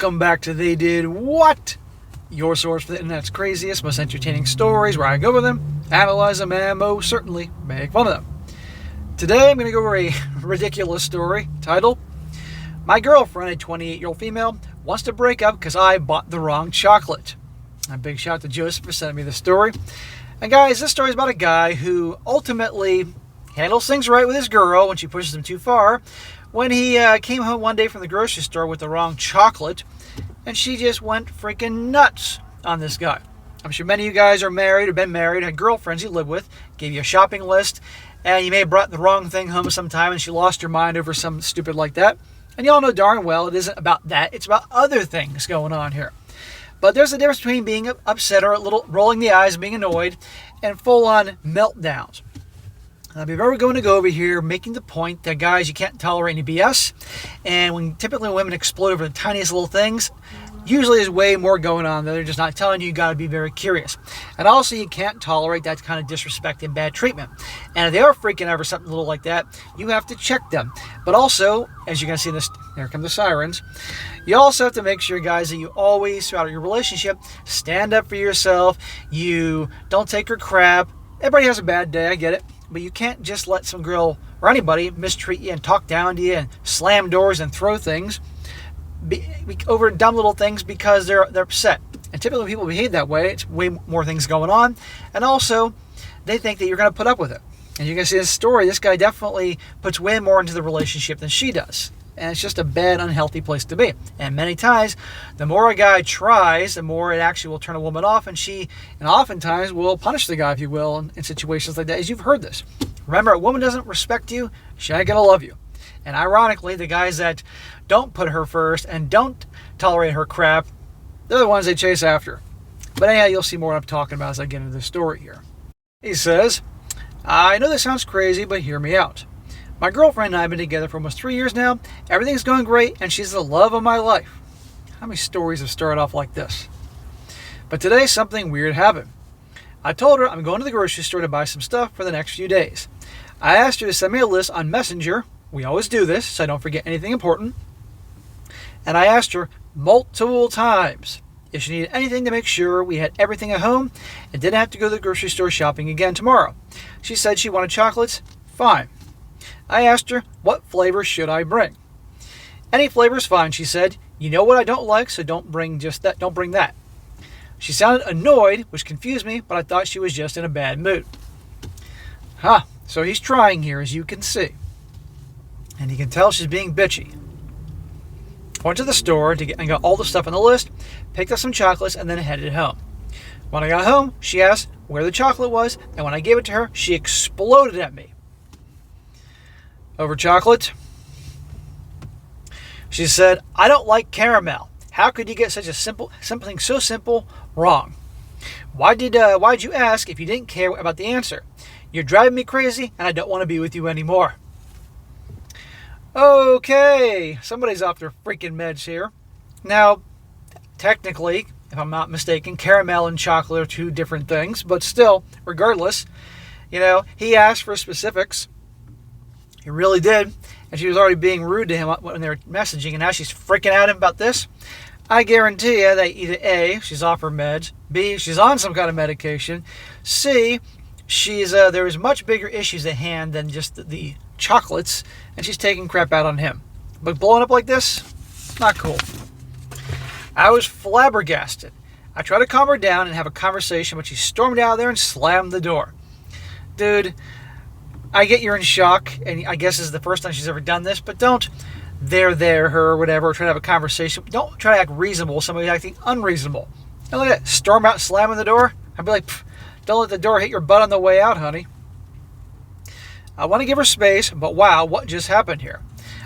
Welcome back to They Did What? Your source for the internet's craziest, most entertaining stories, where I go over them, analyze them, and most certainly make fun of them. Today I'm going to go over a ridiculous story titled, My Girlfriend, a 28-year-old female, wants to break up because I bought the wrong chocolate. A big shout out to Joseph for sending me the story. And guys, this story is about a guy who ultimately handles things right with his girl when she pushes him too far. When he came home one day from the grocery store with the wrong chocolate, and she just went freaking nuts on this guy. I'm sure many of you guys are married or been married, had girlfriends you live with, gave you a shopping list, and you may have brought the wrong thing home sometime and she lost her mind over something stupid like that. And you all know darn well it isn't about that, it's about other things going on here. But there's a difference between being upset or a little rolling the eyes and being annoyed and full-on meltdowns. I'll be very going to go over here making the point that, guys, you can't tolerate any BS. And when typically women explode over the tiniest little things, usually there's way more going on that they're just not telling you. You got to be very curious. And also, you can't tolerate that kind of disrespect and bad treatment. And if they are freaking over something little like that, you have to check them. But also, as you can see, this, here come the sirens. You also have to make sure, guys, that you always, throughout your relationship, stand up for yourself. You don't take her crap. Everybody has a bad day, I get it. But you can't just let some girl or anybody mistreat you and talk down to you and slam doors and throw things over dumb little things because they're upset. And typically when people behave that way, it's way more things going on. And also, they think that you're going to put up with it. And you can see this story, this guy definitely puts way more into the relationship than she does. And it's just a bad, unhealthy place to be. And many times, the more a guy tries, the more it actually will turn a woman off. And she, and oftentimes, will punish the guy, if you will, in situations like that, as you've heard this. Remember, a woman doesn't respect you, she ain't gonna love you. And ironically, the guys that don't put her first and don't tolerate her crap, they're the ones they chase after. But anyhow, you'll see more what I'm talking about as I get into the story here. He says, I know this sounds crazy, but hear me out. My girlfriend and I have been together for almost 3 years now. Everything's going great, and she's the love of my life. How many stories have started off like this? But today, something weird happened. I told her I'm going to the grocery store to buy some stuff for the next few days. I asked her to send me a list on Messenger. We always do this, so I don't forget anything important. And I asked her multiple times if she needed anything to make sure we had everything at home and didn't have to go to the grocery store shopping again tomorrow. She said she wanted chocolates. Fine. I asked her, what flavor should I bring? Any flavor's fine, she said. You know what I don't like, so don't bring that. She sounded annoyed, which confused me, but I thought she was just in a bad mood. So he's trying here, as you can see. And you can tell she's being bitchy. I went to the store and got all the stuff on the list, picked up some chocolates, and then headed home. When I got home, she asked where the chocolate was, and when I gave it to her, she exploded at me. Over chocolate. She said, I don't like caramel. How could you get such a something so simple wrong? Why'd you ask if you didn't care about the answer? You're driving me crazy and I don't want to be with you anymore. Okay, somebody's off their freaking meds here. Now, technically, if I'm not mistaken, caramel and chocolate are two different things, but still, regardless, he asked for specifics. He really did. And she was already being rude to him when they were messaging, and now she's freaking at him about this. I guarantee you that either A, she's off her meds, B, she's on some kind of medication, C, there is much bigger issues at hand than just the chocolates, and she's taking crap out on him. But blowing up like this, not cool. I was flabbergasted. I tried to calm her down and have a conversation, but she stormed out there and slammed the door. Dude, I get you're in shock, and I guess this is the first time she's ever done this, but don't her or whatever, try to have a conversation. Don't try to act reasonable. Somebody's acting unreasonable. And look at that, storm out, slamming the door. I'd be like, don't let the door hit your butt on the way out, honey. I want to give her space, but wow, what just happened here?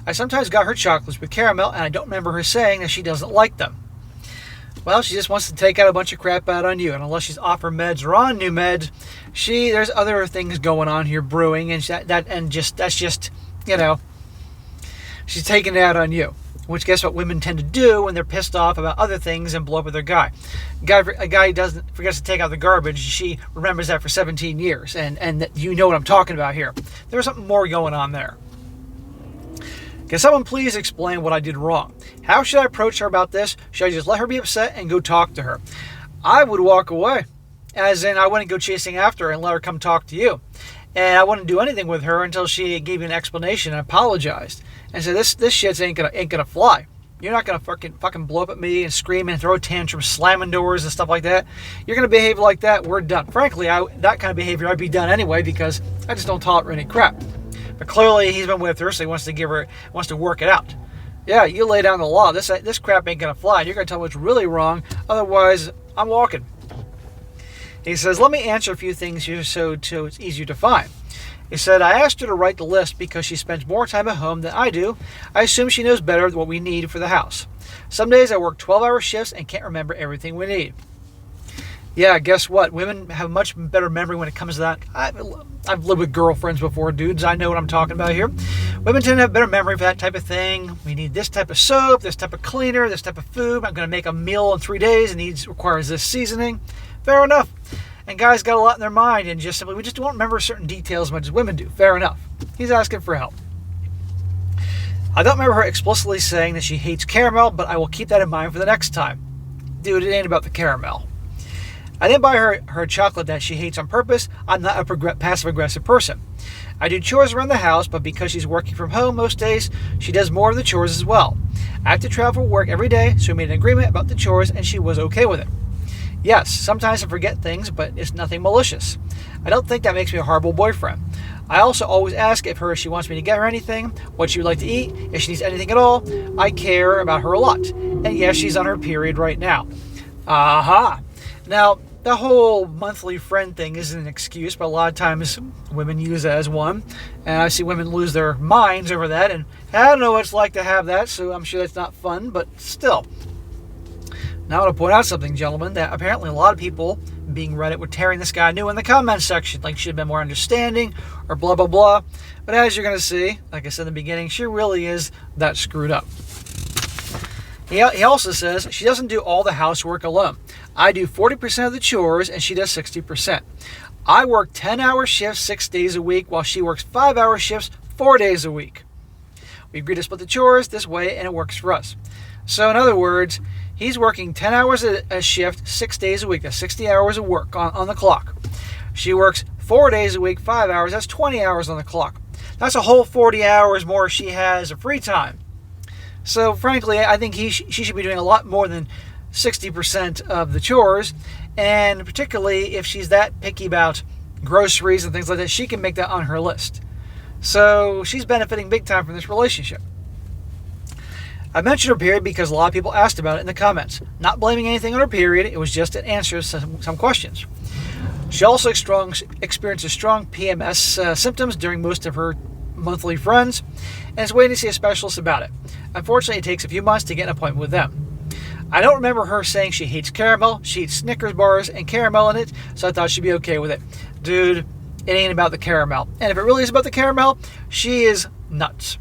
I sometimes got her chocolates with caramel, and I don't remember her saying that she doesn't like them. Well, she just wants to take out a bunch of crap out on you, and unless she's off her meds or on new meds, there's other things going on here brewing, and that's just she's taking it out on you. Which, guess what women tend to do when they're pissed off about other things and blow up with their guy. A guy forgets to take out the garbage. She remembers that for 17 years, and you know what I'm talking about here. There's something more going on there. Can someone please explain what I did wrong? How should I approach her about this? Should I just let her be upset and go talk to her? I would walk away. As in, I wouldn't go chasing after her and let her come talk to you. And I wouldn't do anything with her until she gave me an explanation and apologized. And said, this shit ain't gonna fly. You're not gonna fucking blow up at me and scream and throw tantrums, slamming doors and stuff like that. You're gonna behave like that, we're done. Frankly, that kind of behavior I'd be done anyway because I just don't tolerate any crap. But clearly he's been with her, so he wants to work it out. Yeah, you lay down the law. This crap ain't gonna fly. You're gonna tell me what's really wrong. Otherwise, I'm walking. He says, let me answer a few things here so it's easier to find. He said, I asked her to write the list because she spends more time at home than I do. I assume she knows better what we need for the house. Some days I work 12-hour shifts and can't remember everything we need. Yeah, guess what? Women have much better memory when it comes to that. I've lived with girlfriends before, dudes. I know what I'm talking about here. Women tend to have better memory for that type of thing. We need this type of soap, this type of cleaner, this type of food. I'm going to make a meal in 3 days and requires this seasoning. Fair enough. And guys got a lot in their mind and we just don't remember certain details as much as women do. Fair enough. He's asking for help. I don't remember her explicitly saying that she hates caramel, but I will keep that in mind for the next time. Dude, it ain't about the caramel. I didn't buy her chocolate that she hates on purpose. I'm not a passive-aggressive person. I do chores around the house, but because she's working from home most days, she does more of the chores as well. I have to travel for work every day, so we made an agreement about the chores, and she was okay with it. Yes, sometimes I forget things, but it's nothing malicious. I don't think that makes me a horrible boyfriend. I also always ask if she wants me to get her anything, what she would like to eat, if she needs anything at all. I care about her a lot. And yes, she's on her period right now. Aha! Now, the whole monthly friend thing isn't an excuse, but a lot of times women use it as one. And I see women lose their minds over that, and I don't know what it's like to have that, so I'm sure that's not fun, but still. Now I want to point out something, gentlemen, that apparently a lot of people being Reddit were tearing this guy new in the comments section, like she should have been more understanding, or blah, blah, blah. But as you're going to see, like I said in the beginning, she really is that screwed up. He also says she doesn't do all the housework alone. I do 40% of the chores, and she does 60%. I work 10-hour shifts 6 days a week, while she works 5-hour shifts 4 days a week. We agreed to split the chores this way, and it works for us. So in other words, he's working 10 hours a shift, 6 days a week. That's 60 hours of work on the clock. She works 4 days a week, 5 hours. That's 20 hours on the clock. That's a whole 40 hours more she has of free time. So frankly, I think she should be doing a lot more than 60% of the chores. And particularly if she's that picky about groceries and things like that, she can make that on her list. So she's benefiting big time from this relationship. I mentioned her period because a lot of people asked about it in the comments. Not blaming anything on her period, it was just an answer to some questions. She also experiences strong PMS symptoms during most of her monthly friends, and is waiting to see a specialist about it. Unfortunately, it takes a few months to get an appointment with them. I don't remember her saying she hates caramel. She eats Snickers bars and caramel in it, so I thought she'd be okay with it. Dude, it ain't about the caramel. And if it really is about the caramel, she is nuts.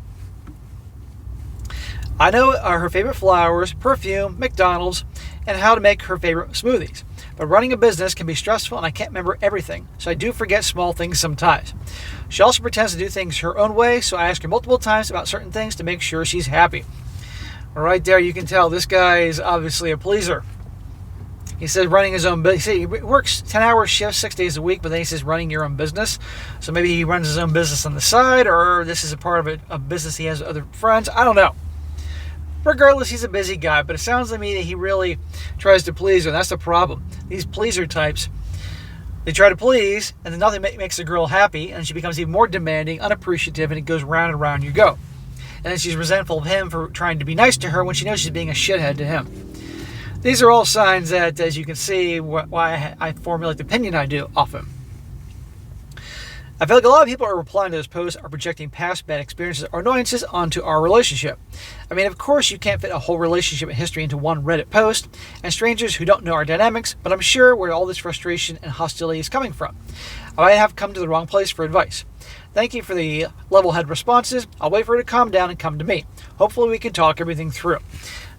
I know her favorite flowers, perfume, McDonald's, and how to make her favorite smoothies. But running a business can be stressful and I can't remember everything, so I do forget small things sometimes. She also pretends to do things her own way, so I ask her multiple times about certain things to make sure she's happy. Right there, you can tell this guy is obviously a pleaser. He says running his own business. He works 10-hour shifts 6 days a week, but then he says running your own business. So maybe he runs his own business on the side, or this is a part of a business he has with other friends. I don't know. Regardless, he's a busy guy, but it sounds to me that he really tries to please her. That's the problem. These pleaser types, they try to please, and then nothing makes the girl happy, and she becomes even more demanding, unappreciative, and it goes round and round you go. And then she's resentful of him for trying to be nice to her when she knows she's being a shithead to him. These are all signs that, as you can see, why I formulate the opinion I do off him. I feel like a lot of people are replying to those posts are projecting past bad experiences or annoyances onto our relationship. I mean, of course, you can't fit a whole relationship history into one Reddit post, and strangers who don't know our dynamics, but I'm sure where all this frustration and hostility is coming from. I might have come to the wrong place for advice. Thank you for the level-head responses. I'll wait for her to calm down and come to me. Hopefully we can talk everything through.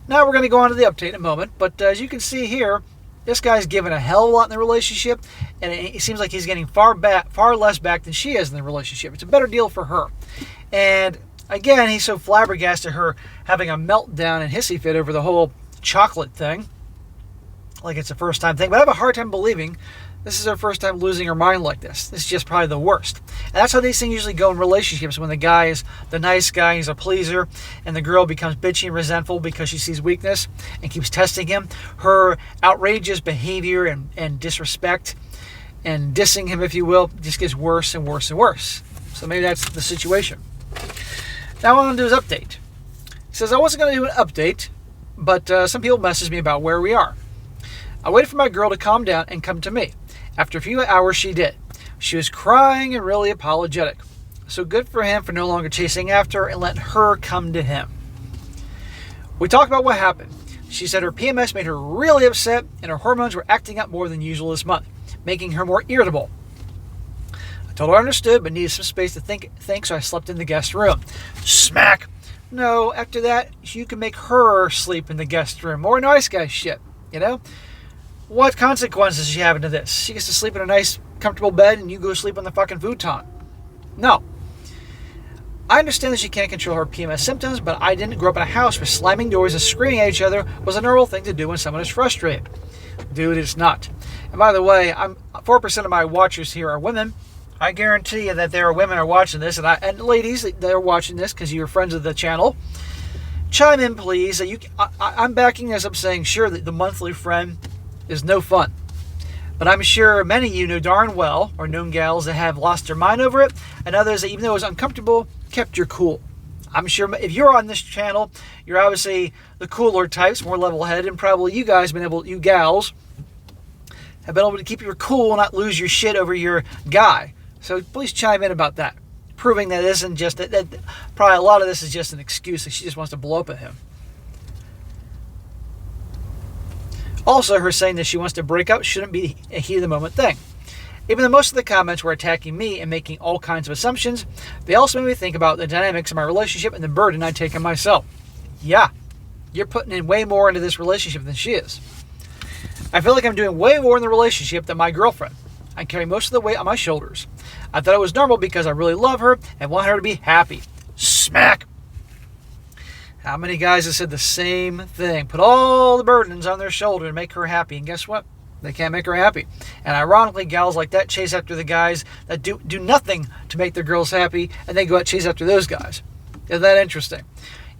Now we're going to go on to the update in a moment, but as you can see here, this guy's given a hell of a lot in the relationship, and it seems like he's getting far less back than she is in the relationship. It's a better deal for her. And Again, he's so flabbergasted her having a meltdown and hissy fit over the whole chocolate thing, like it's a first time thing. But I have a hard time believing this is her first time losing her mind like this. This is just probably the worst. And that's how these things usually go in relationships, when the guy is the nice guy, he's a pleaser, and the girl becomes bitchy and resentful because she sees weakness and keeps testing him. Her outrageous behavior and disrespect and dissing him, if you will, just gets worse and worse and worse. So maybe that's the situation. Now what I want to do is update. He says, I wasn't going to do an update, but some people messaged me about where we are. I waited for my girl to calm down and come to me. After a few hours, she did. She was crying and really apologetic. So good for him for no longer chasing after her and letting her come to him. We talked about what happened. She said her PMS made her really upset and her hormones were acting up more than usual this month, making her more irritable. I told her I understood, but needed some space to think, so I slept in the guest room. Smack! No, after that, you can make her sleep in the guest room. More nice guy shit, you know? What consequences does she have into this? She gets to sleep in a nice, comfortable bed and you go sleep on the fucking futon. No. I understand that she can't control her PMS symptoms, but I didn't grow up in a house where slamming doors and screaming at each other was a normal thing to do when someone is frustrated. Dude, it's not. And by the way, 4% of my watchers here are women. I guarantee you that there are women are watching this, and ladies, they're watching this because you're friends of the channel. Chime in, please. I'm backing this up saying, sure, that the monthly friend is no fun. But I'm sure many of you know darn well, or known gals that have lost their mind over it, and others that, even though it was uncomfortable, kept your cool. I'm sure if you're on this channel, you're obviously the cooler types, more level-headed, and probably you gals, have been able to keep your cool and not lose your shit over your guy. So please chime in about that, proving that it isn't just that probably a lot of this is just an excuse that she just wants to blow up at him. Also, her saying that she wants to break up shouldn't be a heat of the moment thing. Even though most of the comments were attacking me and making all kinds of assumptions, they also made me think about the dynamics of my relationship and the burden I take on myself. Yeah, you're putting in way more into this relationship than she is. I feel like I'm doing way more in the relationship than my girlfriend. I carry most of the weight on my shoulders. I thought it was normal because I really love her and want her to be happy. Smack! How many guys have said the same thing? Put all the burdens on their shoulder and make her happy. And guess what? They can't make her happy. And ironically, gals like that chase after the guys that do nothing to make their girls happy, and they go out chase after those guys. Isn't that interesting?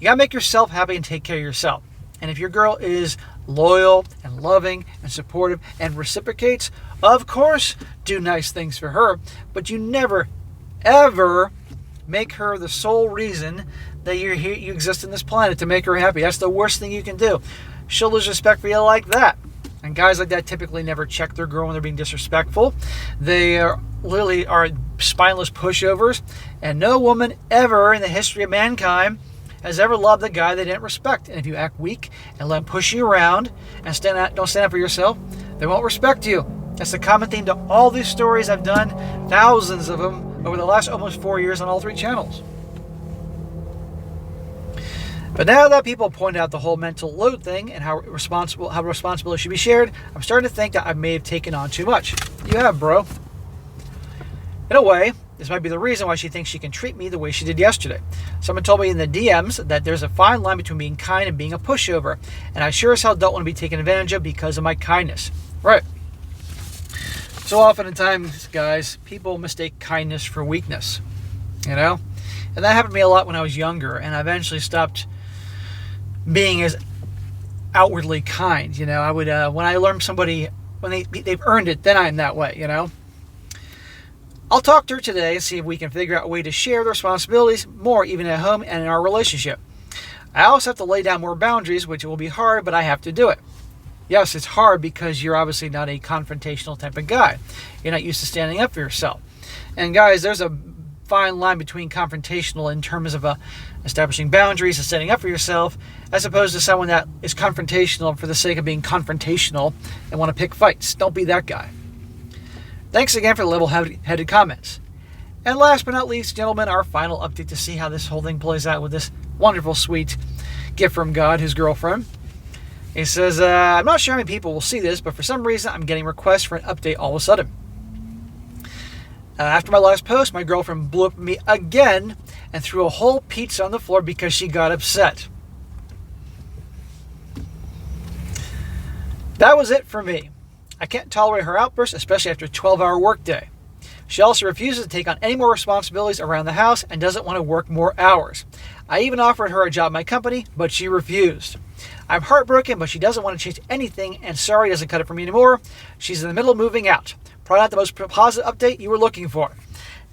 You gotta make yourself happy and take care of yourself. And if your girl is loyal and loving and supportive and reciprocates, of course, do nice things for her. But you never, ever make her the sole reason that you're here, you exist on this planet, to make her happy. That's the worst thing you can do. She'll lose respect for you like that. And guys like that typically never check their girl when they're being disrespectful. They literally are spineless pushovers. And no woman ever in the history of mankind has ever loved a guy they didn't respect. And if you act weak and let him push you around and don't stand up for yourself, they won't respect you. That's the common theme to all these stories I've done, thousands of them, over the last almost 4 years on all 3 channels. But now that people point out the whole mental load thing and how responsibility should be shared, I'm starting to think that I may have taken on too much. You have, bro. In a way, this might be the reason why she thinks she can treat me the way she did yesterday. Someone told me in the DMs that there's a fine line between being kind and being a pushover, and I sure as hell don't want to be taken advantage of because of my kindness. Right. So often at times, guys, people mistake kindness for weakness, you know? And that happened to me a lot when I was younger, and I eventually stopped being as outwardly kind, you know. I would, when I learn somebody, when they've earned it, then I'm that way, you know. I'll talk to her today and see if we can figure out a way to share the responsibilities more, even at home and in our relationship. I also have to lay down more boundaries, which will be hard, but I have to do it. Yes, it's hard because you're obviously not a confrontational type of guy. You're not used to standing up for yourself. And guys, there's a fine line between confrontational in terms of establishing boundaries and standing up for yourself, as opposed to someone that is confrontational for the sake of being confrontational and want to pick fights. Don't be that guy. Thanks again for the level-headed comments. And last but not least, gentlemen, our final update to see how this whole thing plays out with this wonderful, sweet gift from God, his girlfriend. He says, I'm not sure how many people will see this, but for some reason I'm getting requests for an update all of a sudden. After my last post, my girlfriend blew up at me again and threw a whole pizza on the floor because she got upset. That was it for me. I can't tolerate her outbursts, especially after a 12-hour workday. She also refuses to take on any more responsibilities around the house and doesn't want to work more hours. I even offered her a job at my company, but she refused. I'm heartbroken, but she doesn't want to change anything, and sorry doesn't cut it for me anymore. She's in the middle of moving out. Probably not the most positive update you were looking for.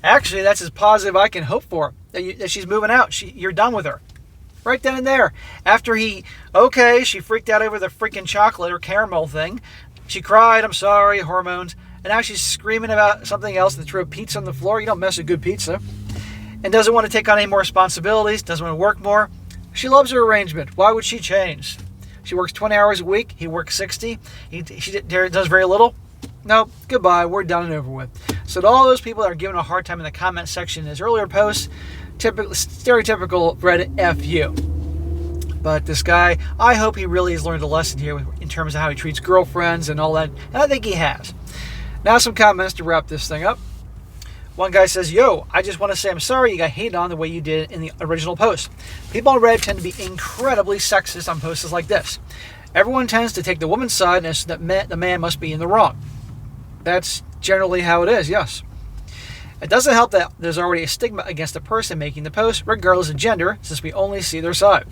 Actually, that's as positive I can hope for, that she's moving out. You're done with her. Right then and there. After she freaked out over the freaking chocolate or caramel thing. She cried, I'm sorry, hormones. And now she's screaming about something else that threw a pizza on the floor. You don't mess with good pizza. And doesn't want to take on any more responsibilities, doesn't want to work more. She loves her arrangement. Why would she change? She works 20 hours a week. He works 60. She does very little. No, goodbye. We're done and over with. So to all those people that are giving a hard time in the comment section in his earlier posts, stereotypical Reddit FU. But this guy, I hope he really has learned a lesson here in terms of how he treats girlfriends and all that. And I think he has. Now some comments to wrap this thing up. One guy says, yo, I just want to say I'm sorry you got hated on the way you did in the original post. People on Reddit tend to be incredibly sexist on posts like this. Everyone tends to take the woman's side and that the man must be in the wrong. That's generally how it is, yes. It doesn't help that there's already a stigma against the person making the post, regardless of gender, since we only see their side.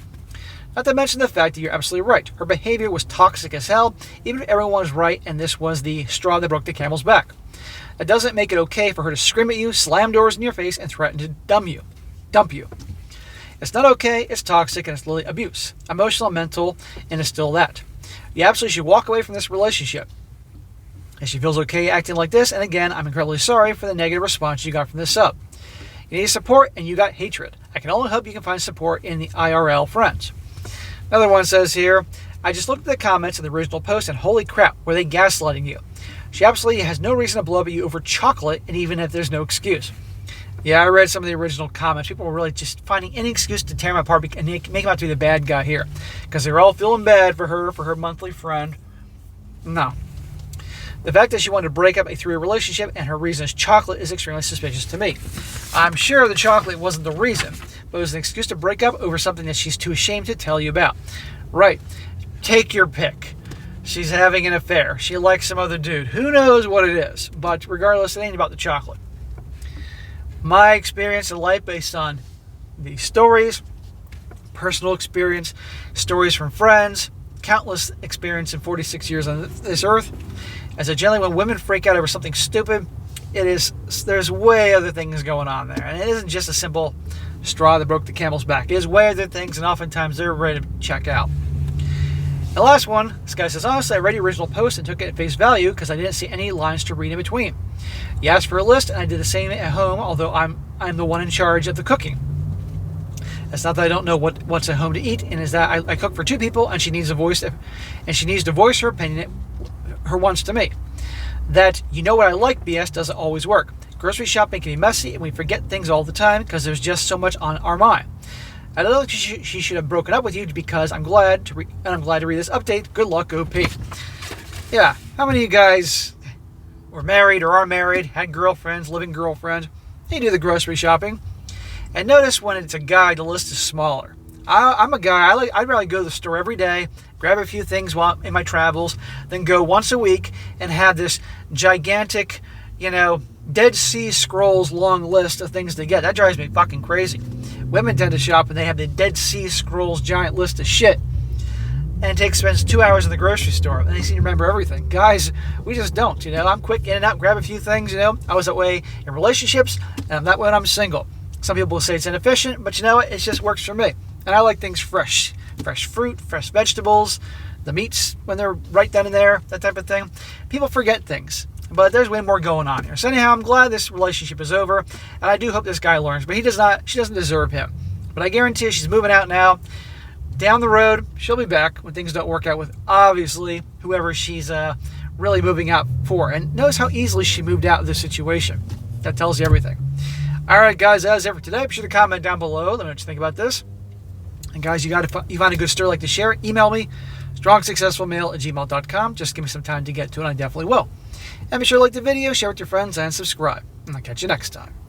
Not to mention the fact that you're absolutely right. Her behavior was toxic as hell, even if everyone was right and this was the straw that broke the camel's back. That doesn't make it okay for her to scream at you, slam doors in your face, and threaten to dump you. It's not okay, it's toxic, and it's literally abuse. Emotional, mental, and it's still that. You absolutely should walk away from this relationship. If she feels okay acting like this, and again, I'm incredibly sorry for the negative response you got from this sub. You need support, and you got hatred. I can only hope you can find support in the IRL friends. Another one says here, I just looked at the comments of the original post, and holy crap, were they gaslighting you? She absolutely has no reason to blow up at you over chocolate, and even if there's no excuse. Yeah, I read some of the original comments. People were really just finding any excuse to tear him apart and make him out to be the bad guy here. Because they're all feeling bad for her monthly friend. No. The fact that she wanted to break up a 3-year relationship and her reason is chocolate is extremely suspicious to me. I'm sure the chocolate wasn't the reason, but it was an excuse to break up over something that she's too ashamed to tell you about. Right. Take your pick. She's having an affair. She likes some other dude. Who knows what it is? But regardless, it ain't about the chocolate. My experience in life based on the stories, personal experience, stories from friends, countless experience in 46 years on this earth. As a generally when women freak out over something stupid, there's way other things going on there. And it isn't just a simple straw that broke the camel's back. It is way other things, and oftentimes they're ready to check out. The last one, this guy says, honestly, I read the original post and took it at face value because I didn't see any lines to read in between. You asked for a list, and I did the same at home, although I'm the one in charge of the cooking. It's not that I don't know what's at home to eat, and is that I cook for 2 people, and she needs to voice her opinion, her wants to me. That you know what I like BS doesn't always work. Grocery shopping can be messy, and we forget things all the time because there's just so much on our mind. I don't think she should have broken up with you because I'm glad to read this update. Good luck, OP. Yeah, how many of you guys were married or are married, had girlfriends, living girlfriends? They do the grocery shopping. And notice when it's a guy, the list is smaller. I'm a guy, I'd rather go to the store every day, grab a few things in my travels, then go once a week and have this gigantic, Dead Sea Scrolls long list of things to get. That drives me fucking crazy. Women tend to shop and they have the Dead Sea Scrolls giant list of shit. And it spends 2 hours in the grocery store and they seem to remember everything. Guys, we just don't, I'm quick in and out, grab a few things, I was that way in relationships and I'm that way when I'm single. Some people will say it's inefficient, but you know what? It just works for me. And I like things fresh. Fresh fruit, fresh vegetables, the meats when they're right then and there, that type of thing. People forget things. But there's way more going on here. So anyhow, I'm glad this relationship is over. And I do hope this guy learns. But she doesn't deserve him. But I guarantee you she's moving out now. Down the road, she'll be back when things don't work out with, obviously, whoever she's really moving out for. And notice how easily she moved out of this situation. That tells you everything. All right, guys, that is it for today. Be sure to comment down below. Let me know what you think about this. And guys, you find a good story like to share, email me, strongsuccessfulmale@gmail.com. Just give me some time to get to it. I definitely will. And be sure to like the video, share with your friends, and subscribe. And I'll catch you next time.